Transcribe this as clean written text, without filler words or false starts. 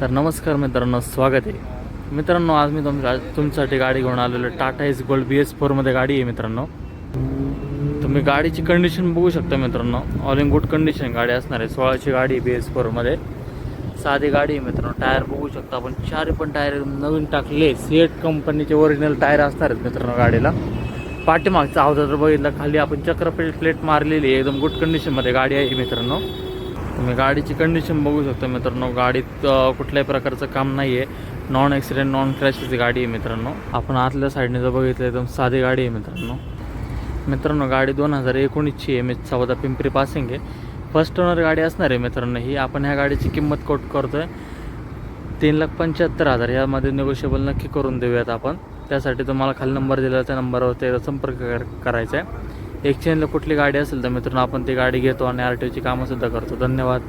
तर नमस्कार मित्रांनो, स्वागत आहे मित्रांनो. आज मी तुमच्यासाठी गाडी घेऊन आलेलो. टाटा एस गोल्ड BS4 गाडी आहे मित्रांनो. तुम्ही गाडीची कंडिशन बघू शकता मित्रांनो. ऑल इन गुड कंडिशन गाडी असणार आहे. 16ची गाडी आहे BS4 साधी गाडी आहे मित्रांनो. टायर बघू शकता आपण, चारही पण टायर नवीन टाकले. सीएट कंपनीचे ओरिजिनल टायर असणार आहेत मित्रांनो गाडीला. पाठीमागचा अवजार जर बघितला, खाली आपण चक्रपेट प्लेट मारलेली आहे. एकदम गुड कंडिशनमध्ये गाडी आहे मित्रांनो. तुम्ही गाडीची कंडिशन बघू शकता मित्रांनो. गाडीत कुठल्याही प्रकारचं काम नाही आहे. नॉन ॲक्सिडेंट नॉन क्रॅशची गाडी आहे मित्रांनो. आपण आतल्या साईडने जर बघितलं एकदम साधी गाडी आहे मित्रांनो. गाडी 2019ची आहे. 14 पिंपरी पासिंग आहे. फर्स्ट ओनर गाडी असणार आहे मित्रांनो ही. आपण ह्या गाडीची किंमत कोट करतो आहे 3,75,000. यामध्ये निगोशिएबल नक्की करून देऊयात आपण. त्यासाठी तुम्हाला खाली नंबर दिला, त्या नंबरवर संपर्क करायचा आहे. एक्सचेंजला कुठली गाडी असेल तर मित्रांनो आपण ती गाडी घेतो आणि RTOची कामंसुद्धा करतो. धन्यवाद.